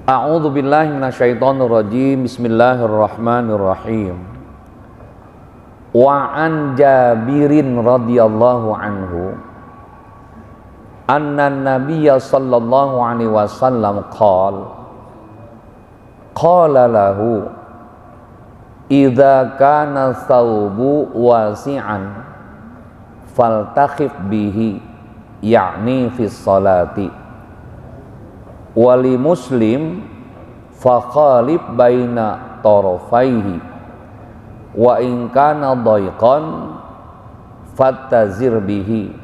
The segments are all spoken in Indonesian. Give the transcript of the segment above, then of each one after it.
A'udzu billahi minasyaitonir rajim. Bismillahirrahmanirrahim. Wa an Jabirin radhiyallahu anhu anna nabiyya sallallahu alaihi wasallam qala lahu idza kana thawbu wasi'an faltakhif bihi, yakni fi sholati. Wali Muslim fakhalib baina tarafaihi wa in kana dhaiqan fattazir bihi,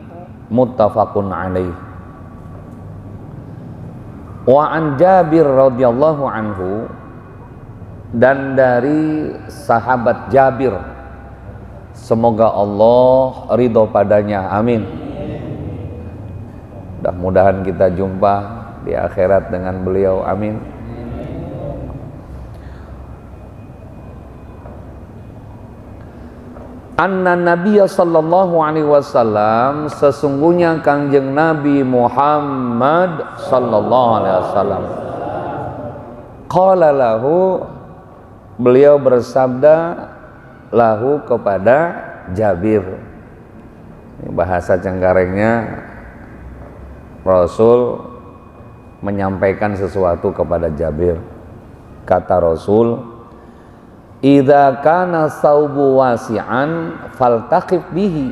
muttafaqun alaih. Wa an Jabir radhiyallahu anhu, dan dari sahabat Jabir, semoga Allah ridho padanya, amin. Mudah-mudahan kita jumpa di akhirat dengan beliau, amin. Anna Nabiya sallallahu alaihi wasallam, sesungguhnya Kangjeng Nabi Muhammad sallallahu alaihi wasallam, qala lahu, beliau bersabda lahu kepada Jabir. Ini bahasa Cengkarengnya, Rasul menyampaikan sesuatu kepada Jabir. Kata Rasul, idza kana thawbu wasi'an faltaqif bihi,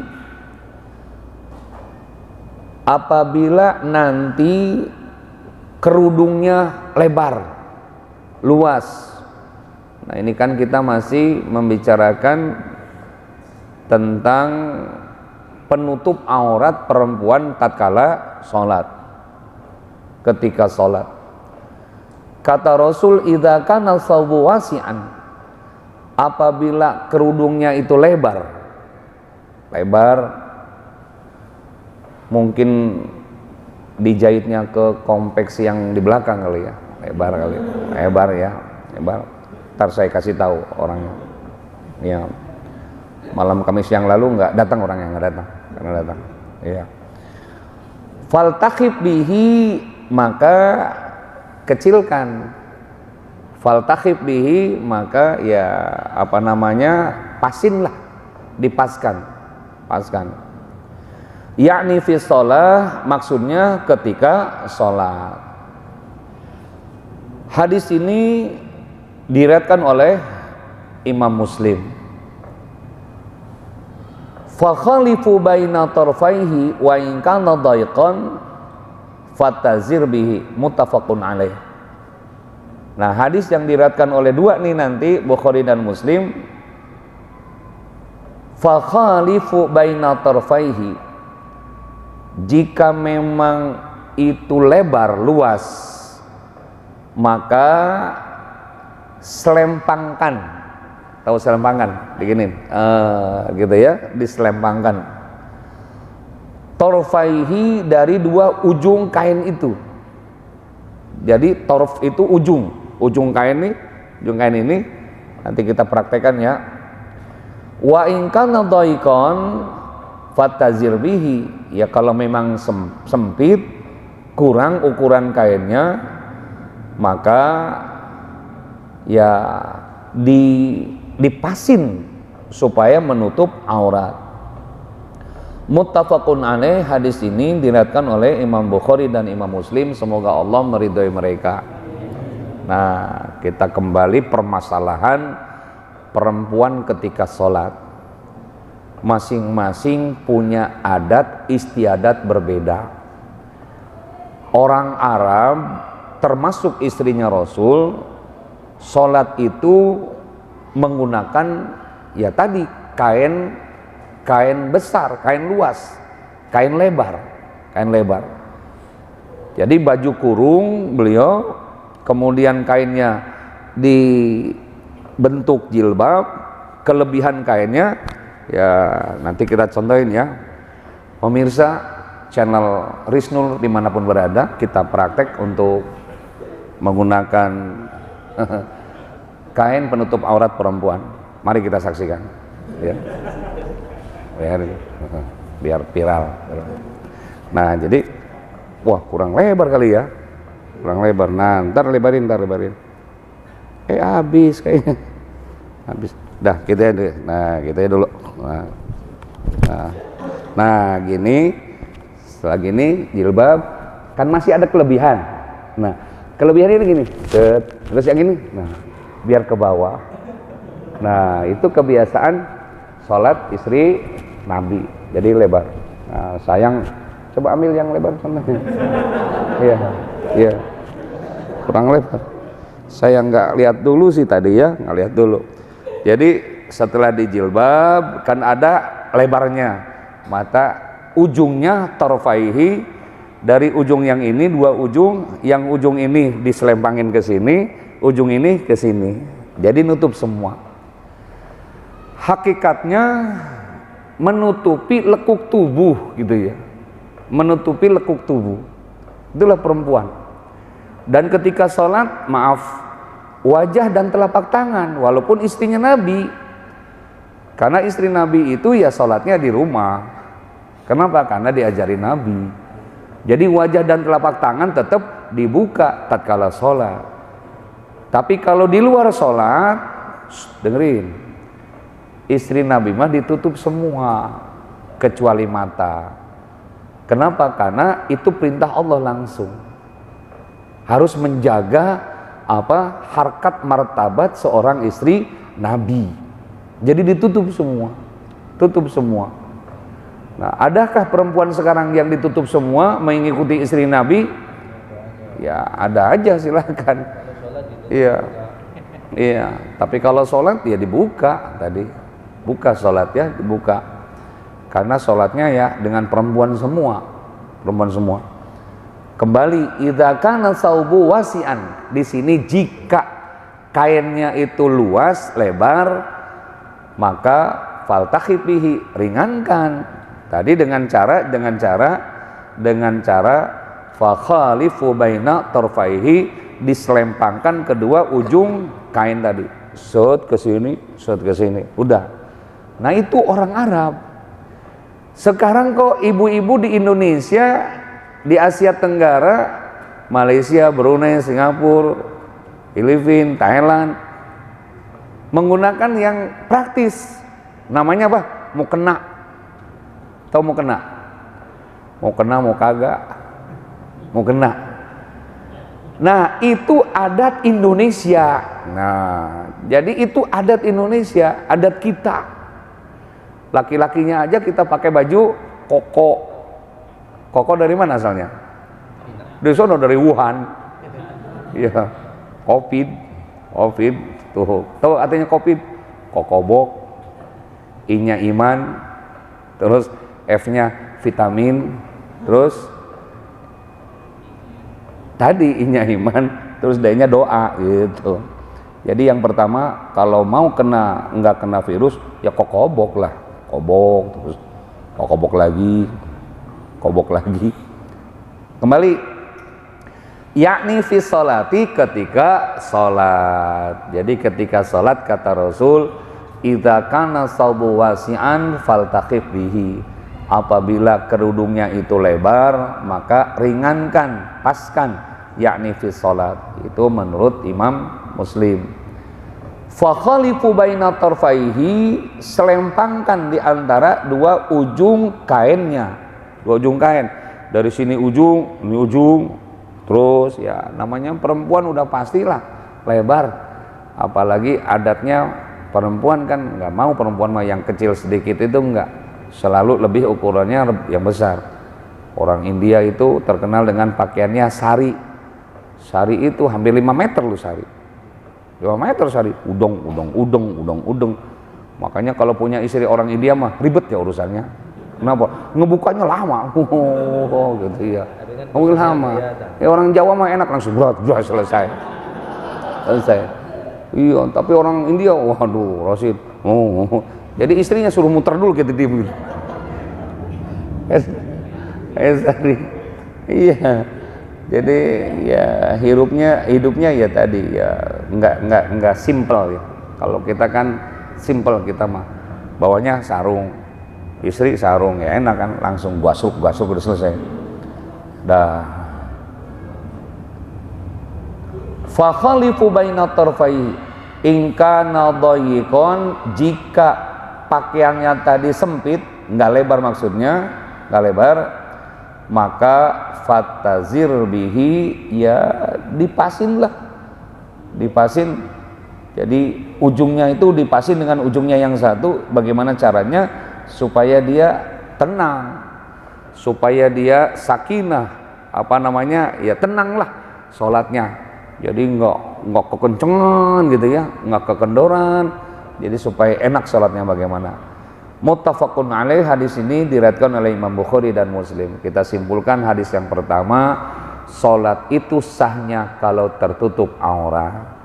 apabila nanti kerudungnya lebar, luas. Nah, ini kan kita masih membicarakan tentang penutup aurat perempuan tatkala sholat. Ketika sholat, kata Rasul, idza kana thawbu wasi'an, apabila kerudungnya itu lebar, mungkin dijahitnya ke konveksi yang di belakang kali ya, lebar ya. Ntar saya kasih tahu orangnya. Ya, malam Kamis yang lalu nggak datang orangnya, karena datang. Iya. Faltakhif bihi, maka kecilkan. Faltakhif bihi, maka ya pasinlah, paskan. Yakni fi shalah, maksudnya ketika sholat. Hadis ini diriwayatkan oleh Imam Muslim. Fa khalifu baina tarfaihi wa in kana dhaiqan fattazir bihi, muttafaqun alaih. Nah, hadis yang diriwayatkan oleh dua nih nanti, Bukhari dan Muslim. Fa khalifu baina tarfaihi, jika memang itu lebar, luas, maka selempangkan. Tahu selempangkan? Diginin, gitu ya, diselempangkan. Torfaihi, dari dua ujung kain itu. Jadi torf itu ujung kain ini nanti kita praktekkan ya. Wa in kana dhaiqan fatazir bihi, ya kalau memang sempit, kurang ukuran kainnya, maka ya dipasin supaya menutup aurat. Muttafaqun alaih, hadis ini diriwayatkan oleh Imam Bukhari dan Imam Muslim, semoga Allah meridhoi mereka. Nah, kita kembali permasalahan perempuan ketika sholat. Masing-masing punya adat istiadat berbeda. Orang Arab, termasuk istrinya Rasul, sholat itu menggunakan ya tadi kain besar, kain luas, kain lebar. Jadi baju kurung beliau, kemudian kainnya dibentuk jilbab, kelebihan kainnya ya nanti kita contohin ya. Pemirsa channel Risnul dimanapun berada, kita praktek untuk menggunakan kain penutup aurat perempuan. Mari kita saksikan ya. Biar viral. Nah, jadi wah kurang lebar kali ya. kurang lebar. Nah, ntar lebarin. Habis kayaknya. Habis. Dah, kita dulu. Kita dulu. Nah, gini. Setelah gini jilbab kan masih ada kelebihan. Nah, kelebihan ini gini. Terus yang ini. Nah, biar ke bawah. Nah, itu kebiasaan sholat istri Nabi. Jadi lebar. Nah, sayang coba ambil yang lebar contohnya. Iya. Kurang lebar. Saya nggak lihat dulu sih tadi ya, nggak lihat dulu. Jadi setelah dijilbab kan ada lebarnya. Mata ujungnya tarfaihi, dari ujung yang ini dua ujung, yang ujung ini diselempangin ke sini, ujung ini ke sini. Jadi nutup semua. Hakikatnya menutupi lekuk tubuh gitu ya. Menutupi lekuk tubuh. Itulah perempuan. Dan ketika sholat, maaf, wajah dan telapak tangan, walaupun istrinya Nabi. Karena istri Nabi itu ya sholatnya di rumah. Kenapa? Karena diajari Nabi. Jadi wajah dan telapak tangan tetap dibuka tatkala sholat. Tapi kalau di luar sholat, dengerin, istri Nabi mah ditutup semua kecuali mata. Kenapa? Karena itu perintah Allah langsung. Harus menjaga harkat martabat seorang istri Nabi. Jadi ditutup semua. Tutup semua. Nah, adakah perempuan sekarang yang ditutup semua mengikuti istri Nabi? Ya, ada aja, silakan. Iya. Tapi kalau sholat ya dibuka tadi. Buka sholat ya, dibuka. Karena sholatnya ya dengan perempuan semua. Kembali, idza kana saubu wasi'an. Di sini jika kainnya itu luas, lebar, maka faltakhif bihi, ringankan. Tadi dengan cara fa khalifu baina tarfaihi, diselempangkan kedua ujung kain tadi. Set ke sini. Udah. Nah, itu orang Arab. Sekarang kok ibu-ibu di Indonesia, di Asia Tenggara, Malaysia, Brunei, Singapura, Filipina, Thailand, menggunakan yang praktis. Namanya apa? Mukena. Tahu mukena? Mau kagak? Mukena. Nah, itu adat Indonesia. Nah, jadi itu adat Indonesia, adat kita. Laki-lakinya aja kita pakai baju koko. Koko dari mana asalnya? Dari sono, dari Wuhan. Iya, Covid. Tuh, tahu artinya Covid? Kokobok. I-nya iman, terus F-nya vitamin, terus tadi I-nya iman, terus D-nya doa gitu. Jadi yang pertama, kalau mau nggak kena virus, ya kokobok lah. Kobok, terus kokobok lagi. Kembali, yakni fi sholati, ketika sholat. Jadi ketika sholat kata Rasul, idza kana saubu wasi'an faltaqif bihi. Apabila kerudungnya itu lebar, maka ringankan, paskan, yakni fi sholat. Itu menurut Imam Muslim. Fa khalifu baina tarfaihi, selempangkan di antara dua ujung kainnya. Dua ujung kain. Dari sini ujung, ini ujung. Terus ya namanya perempuan udah pastilah lebar. Apalagi adatnya perempuan kan nggak mau perempuan mah yang kecil sedikit itu enggak. Selalu lebih ukurannya yang besar. Orang India itu terkenal dengan pakaiannya sari. Sari itu hampir 5 meter loh sari. 5 meter sari, udong. Makanya kalau punya istri orang India mah ribet ya urusannya. Kenapa? Ngebukanya lama. Gitu ya. Ngomongin lama. Ya orang Jawa mah enak, langsung berat, selesai. Iya, tapi orang India, waduh, Rosid. Jadi istrinya suruh muter dulu gitu diem gitu. Iya. Jadi ya hidupnya ya tadi ya enggak simpel ya. Kalau kita kan simpel, kita mah bawanya sarung, istri sarung ya enak kan, langsung gasuk udah selesai. Dah. Fa khalifu baina tarfaihi in kana dhayiqan, jika pakaiannya tadi sempit, enggak lebar maksudnya, enggak lebar, maka fatazir bihi, ya dipasin lah, dipasin. Jadi ujungnya itu dipasin dengan ujungnya yang satu. Bagaimana caranya? Supaya dia tenang, supaya dia sakinah, apa namanya, ya tenanglah sholatnya. Jadi nggak kekencengan gitu ya, nggak kekendoran. Jadi supaya enak sholatnya bagaimana. Muttafaqun alaih, hadis ini diriwayatkan oleh Imam Bukhari dan Muslim. Kita simpulkan hadis yang pertama, sholat itu sahnya kalau tertutup aurat.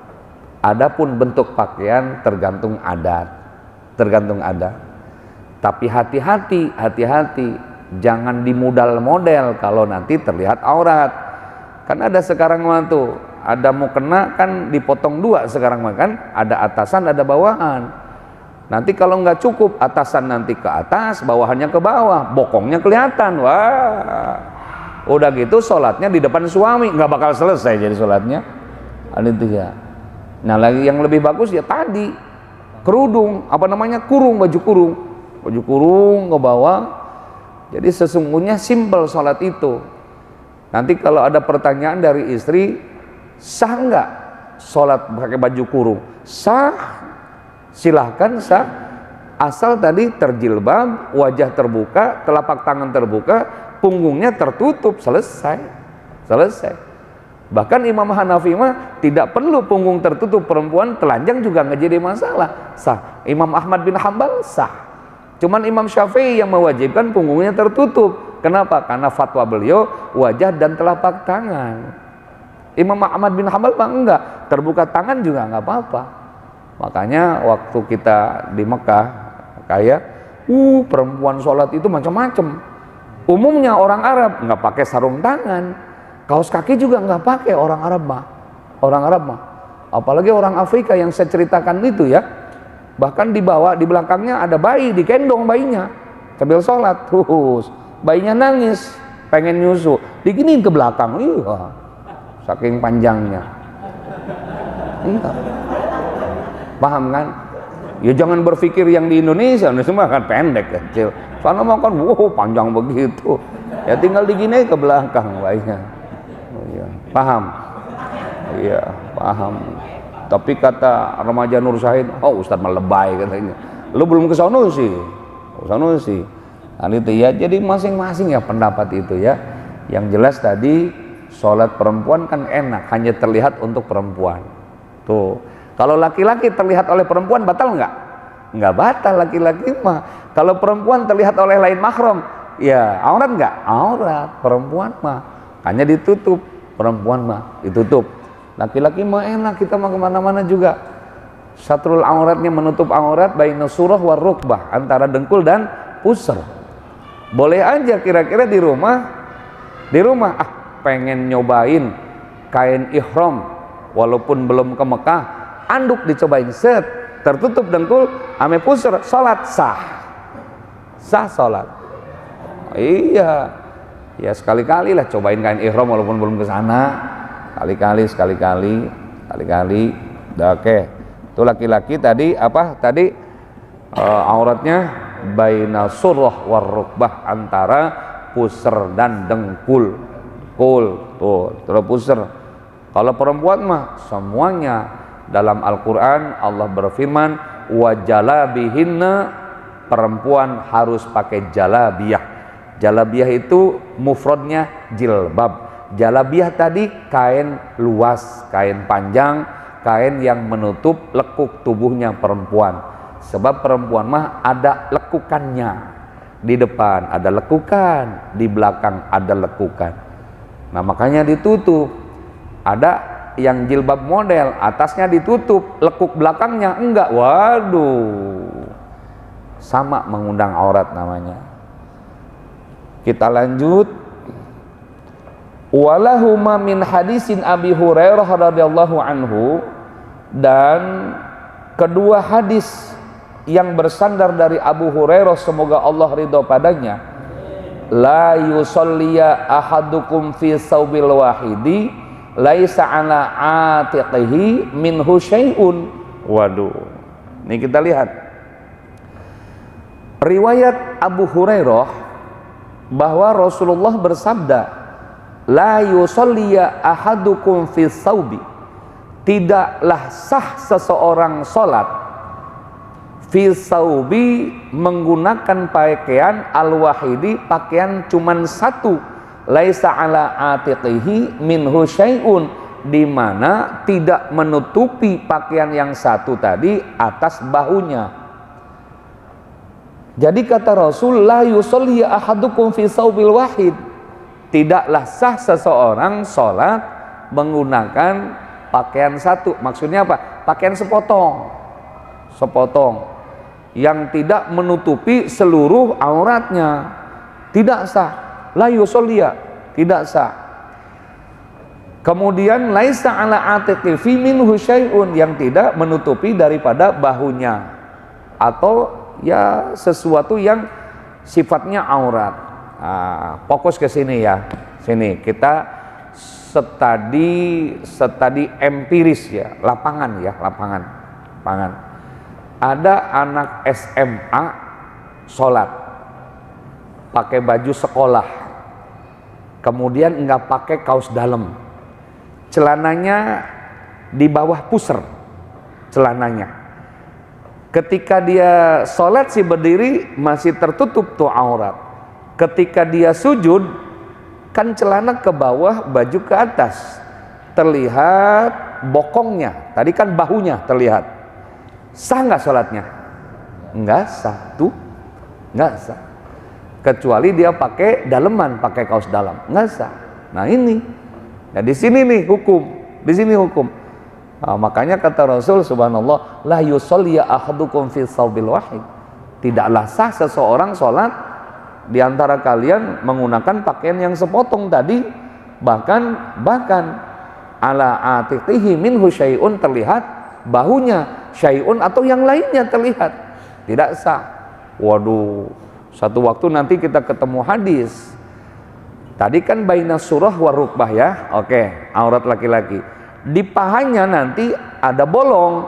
Adapun bentuk pakaian tergantung adat, tergantung adat. Tapi hati-hati, hati-hati, jangan dimodal model kalau nanti terlihat aurat. Kan ada sekarang mah tuh, ada mau kena kan dipotong dua sekarang mah kan, ada atasan, ada bawahan. Nanti kalau nggak cukup, atasan nanti ke atas, bawahannya ke bawah, bokongnya kelihatan. Wah, udah gitu sholatnya di depan suami, nggak bakal selesai jadi sholatnya. Itu ya. Nah, lagi yang lebih bagus ya tadi kerudung, apa namanya, kurung, baju kurung ke bawah. Jadi sesungguhnya simpel sholat itu. Nanti kalau ada pertanyaan dari istri, sah nggak sholat pakai baju kurung? Sah, silahkan sah, asal tadi terjilbab, wajah terbuka, telapak tangan terbuka, punggungnya tertutup, selesai. Bahkan Imam Hanafi mah tidak perlu punggung tertutup, perempuan telanjang juga nggak jadi masalah, sah. Imam Ahmad bin Hambal sah. Cuman Imam Syafi'i yang mewajibkan punggungnya tertutup. Kenapa? Karena fatwa beliau wajah dan telapak tangan. Imam Ahmad bin Hambal mah enggak, terbuka tangan juga nggak apa-apa. Makanya waktu kita di Mekah, kayak perempuan sholat itu macam-macam. Umumnya orang Arab nggak pakai sarung tangan, kaos kaki juga nggak pakai orang Arab mah. Apalagi orang Afrika yang saya ceritakan itu ya. Bahkan dibawa di belakangnya ada bayi, digendong bayinya sambil sholat, terus bayinya nangis, pengen nyusu, diginiin ke belakang, saking panjangnya. Iya. Paham kan? Ya jangan berpikir yang di Indonesia mah kan pendek kecil. Sana mah kan panjang begitu. Ya tinggal diginiin ke belakang bayinya. Paham? Iya, paham. Tapi kata remaja Nur Syahid, Ustadz mah lebay katanya. Lu belum ke sono sih. Nah, itu ya, jadi masing-masing ya pendapat itu ya. Yang jelas tadi sholat perempuan kan enak, hanya terlihat untuk perempuan. Tuh. Kalau laki-laki terlihat oleh perempuan batal nggak? Nggak batal laki-laki mah. Kalau perempuan terlihat oleh lain mahram, ya aurat nggak? Aurat. Perempuan mah hanya ditutup. Perempuan mah ditutup. Laki-laki mah enak, kita mah kemana-mana juga. Satrul auratnya menutup aurat baina surah war rukbah, antara dengkul dan pusar. Boleh aja kira-kira di rumah pengen nyobain kain ihram walaupun belum ke Mekah, anduk dicobain, set tertutup dengkul ame pusar, salat sah salat. Iya ya, sekali-kali lah cobain kain ihram walaupun belum ke sana, sekali-kali. Oke. Itu laki-laki tadi apa tadi, auratnya baina surah war rukbah, antara pusar dan dengkul. Tuh, terus pusar. Kalau perempuan mah semuanya. Dalam Al-Qur'an Allah berfirman, wa jalabihinna, perempuan harus pakai jalabiyah. Jalabiyah itu mufradnya jilbab. Jalabiyah tadi kain luas, kain panjang, kain yang menutup lekuk tubuhnya perempuan. Sebab perempuan mah ada lekukannya. Di depan ada lekukan, di belakang ada lekukan. Nah, makanya ditutup. Ada yang jilbab model, atasnya ditutup, lekuk belakangnya enggak. Waduh. Sama mengundang aurat namanya. Kita lanjut. Walahuma min hadisin Abi Hurairah radhiyallahu anhu, dan kedua hadis yang bersandar dari Abu Hurairah, semoga Allah ridho padanya, la yusalliya ahadukum fi saubil wahidi, laisa ala atiqihi minhu syai'un. Waduh, ini kita lihat riwayat Abu Hurairah bahwa Rasulullah bersabda, la yusalliya ahadukum fi thawbi, tidaklah sah seseorang salat fi thawbi menggunakan pakaian al-wahidi, pakaian cuman satu, laisa ala atiqihi minhu syai'un, di mana tidak menutupi pakaian yang satu tadi atas bahunya. Jadi kata Rasul, la yusalli ahadukum fi thawbil wahid, tidaklah sah seseorang sholat menggunakan pakaian satu. Maksudnya apa? Pakaian sepotong, sepotong yang tidak menutupi seluruh auratnya, tidak sah. La yusalli, tidak sah. Kemudian laisa ala atiqi fi minhu syai'un, yang tidak menutupi daripada bahunya atau ya sesuatu yang sifatnya aurat. Nah, fokus ke sini ya. Sini kita study empiris ya, lapangan ya, lapangan. Ada anak SMA sholat pakai baju sekolah, kemudian nggak pakai kaos dalam, celananya di bawah pusar celananya. Ketika dia sholat sih berdiri masih tertutup tuh aurat. Ketika dia sujud kan celana ke bawah, baju ke atas, terlihat bokongnya. Tadi kan bahunya terlihat. Sah nggak sholatnya? Nggak sah tuh, nggak sah. Kecuali dia pakai daleman, pakai kaos dalam, nggak sah. Nah ini, nah di sini nih hukum, di sini hukum. Nah, makanya kata Rasul subhanallah, la yusalli ahadukum fi thawbil wahid, tidaklah sah seseorang sholat di antara kalian menggunakan pakaian yang sepotong tadi, bahkan ala atiqihi minhu syai'un, terlihat bahunya, syai'un atau yang lainnya terlihat, tidak sah. Waduh, satu waktu nanti kita ketemu hadis. Tadi kan baina surah wa rukbah ya, oke, aurat laki-laki. Di pahanya nanti ada bolong,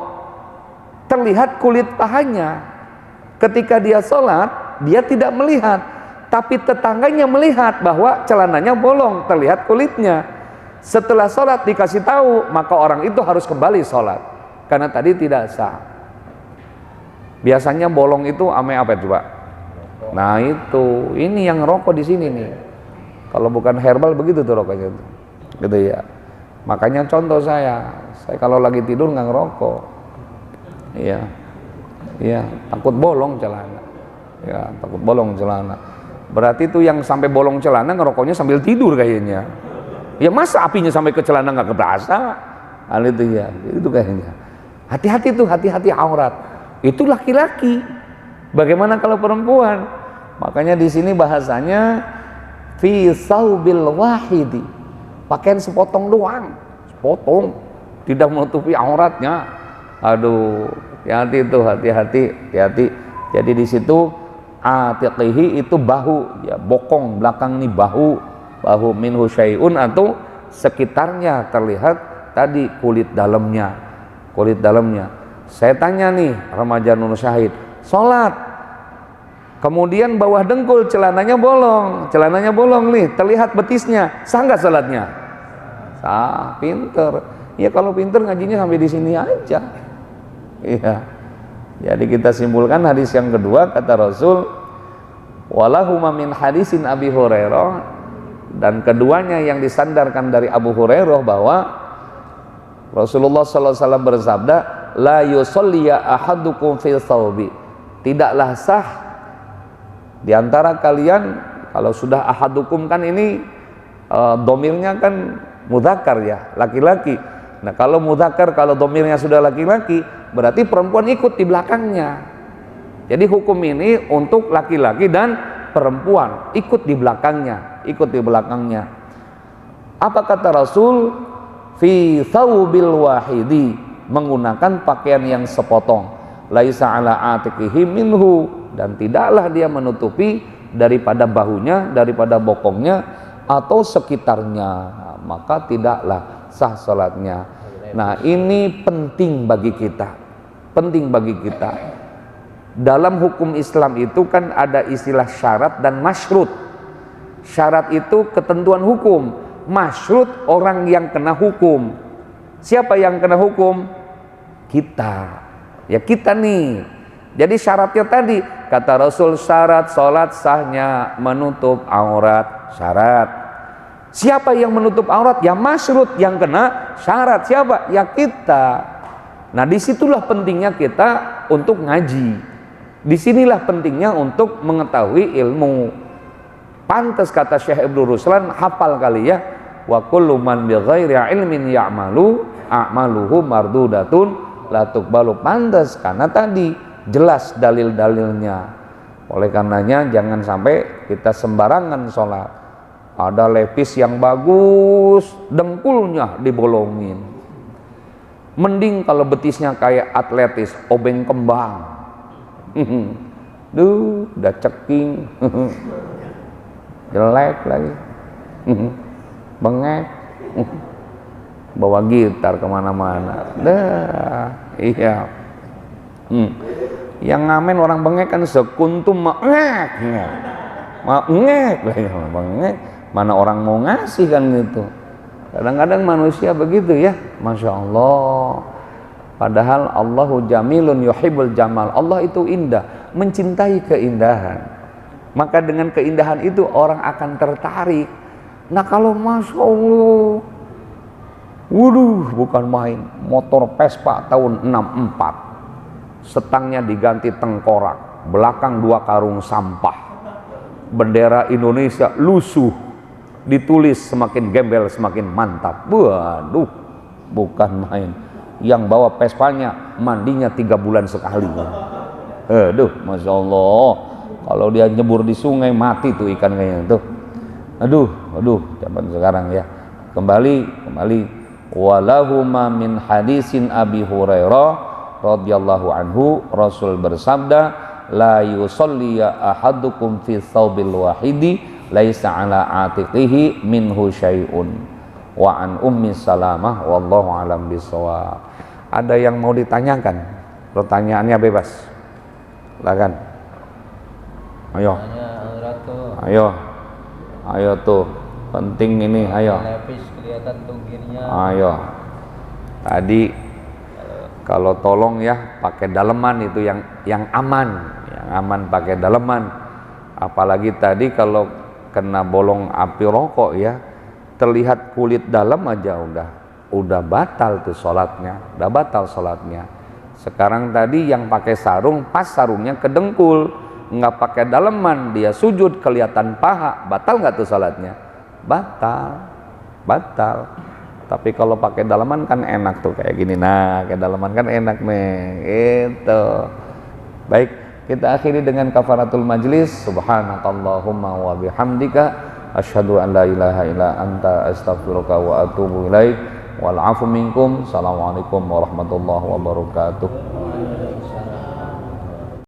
terlihat kulit pahanya. Ketika dia sholat, dia tidak melihat, tapi tetangganya melihat bahwa celananya bolong, terlihat kulitnya. Setelah sholat dikasih tahu, maka orang itu harus kembali sholat, karena tadi tidak sah. Biasanya bolong itu ame apa itu Pak? Nah itu, ini yang rokok di sini nih. Kalau bukan herbal begitu tuh rokoknya tuh, gitu ya. Makanya contoh saya kalau lagi tidur nggak ngerokok, iya, takut bolong celana, ya takut bolong celana. Berarti itu yang sampai bolong celana ngerokoknya sambil tidur kayaknya. Ya masa apinya sampai ke celana nggak keberasa? Hal itu ya, itu kayaknya. Hati-hati tuh, hati-hati aurat. Itu laki-laki. Bagaimana kalau perempuan? Makanya di sini bahasanya fi thawbil wahidi, pakaian sepotong doang, sepotong, tidak menutupi auratnya. Aduh, hati-hati tuh, hati-hati. Jadi di situ atiqihi itu bahu, ya bokong belakang nih bahu minhu syai'un atau sekitarnya terlihat tadi kulit dalamnya. Saya tanya nih remaja Nur Syahid, sholat, kemudian bawah dengkul celananya bolong nih, terlihat betisnya, sah nggak sholatnya? Sah, pinter. Ya kalau pinter ngajinya sampai di sini aja. Iya. Jadi kita simpulkan hadis yang kedua, kata Rasul, walahuma min hadisin Abi Hurairah, dan keduanya yang disandarkan dari Abu Hurairah bahwa Rasulullah SAW bersabda, la yusalliya ahadukum fi thawbi, tidaklah sah di antara kalian, kalau sudah ahadukum kan ini domirnya kan mudzakkar ya, laki-laki. Nah kalau mudzakkar, kalau domirnya sudah laki-laki, berarti perempuan ikut di belakangnya. Jadi hukum ini untuk laki-laki dan perempuan ikut di belakangnya, Apa kata Rasul? Fi thawbil wahidi, menggunakan pakaian yang sepotong, laisa ala atiqihi minhu, dan tidaklah dia menutupi daripada bahunya, daripada bokongnya atau sekitarnya, maka tidaklah sah salatnya. Nah, ini penting bagi kita. Penting bagi kita. Dalam hukum Islam itu kan ada istilah syarat dan masyrut. Syarat itu ketentuan hukum, masyrut orang yang kena hukum. Siapa yang kena hukum? Kita. Ya kita nih. Jadi syaratnya tadi, kata Rasul, syarat salat sahnya menutup aurat, syarat. Siapa yang menutup aurat? Ya masyrut, yang kena syarat. Siapa? Ya kita. Nah, disitulah pentingnya kita untuk ngaji. Disinilah pentingnya untuk mengetahui ilmu. Pantas kata Syekh Ibnu Ruslan, hafal kali ya, wa kullu man bi ghairi ilmin ya'malu a'maluhu mardudatun la tuqbalu. Pantas karena tadi jelas dalil-dalilnya. Oleh karenanya jangan sampai kita sembarangan sholat. Ada lepis yang bagus, dengkulnya dibolongin. Mending kalau betisnya kayak atletis, obeng kembang. Duh, udah ceking. Jelek lagi. Bengek. Bawa gitar kemana-mana. Dah, iya. Yang ngamen orang bengek kan sekuntum mengek. Mengek. Bengek. Mana orang mau ngasih kan gitu. Kadang-kadang manusia begitu ya. Masya Allah. Padahal Allahu jamilun yuhibbul jamal. Allah itu indah, mencintai keindahan. Maka dengan keindahan itu orang akan tertarik. Nah kalau Masya Allah, waduh bukan main, motor Vespa tahun 64, setangnya diganti tengkorak, belakang 2 karung sampah, bendera Indonesia lusuh, ditulis semakin gembel semakin mantap. Waduh, bukan main. Yang bawa Vespanya mandinya 3 bulan sekali. Aduh, Masya Allah, kalau dia nyebur di sungai mati tuh ikan kayaknya tuh. Aduh, zaman sekarang ya. Kembali. Walahuma min hadisin Abi Hurairah radhiyallahu anhu, Rasul bersabda, la yusalliya ahadukum fi thawbil wahidi laisa ala atiqihi minhu syai'un. Wa an ummi Salamah wallahu alam bisawab. Ada yang mau ditanyakan? Pertanyaannya bebas. Silakan. Ayo tuh. Penting ini, ayo. Ayo. Tadi kalau tolong ya pakai daleman itu yang aman, pakai daleman. Apalagi tadi kalau kena bolong api rokok ya, terlihat kulit dalam aja udah batal tuh sholatnya, Sekarang tadi yang pakai sarung, pas sarungnya kedengkul, nggak pakai daleman, dia sujud kelihatan paha, batal nggak tuh sholatnya? Batal. Tapi kalau pakai daleman kan enak tuh kayak gini. Nah, pakai daleman kan enak nih, itu. Baik, kita akhiri dengan kafaratul majlis. Subhanakallahumma wa bihamdika asyhadu an la ilaha illa anta astaghfiruka wa atubu ilaik. Wal afu minkum. Assalamualaikum warahmatullahi wabarakatuh.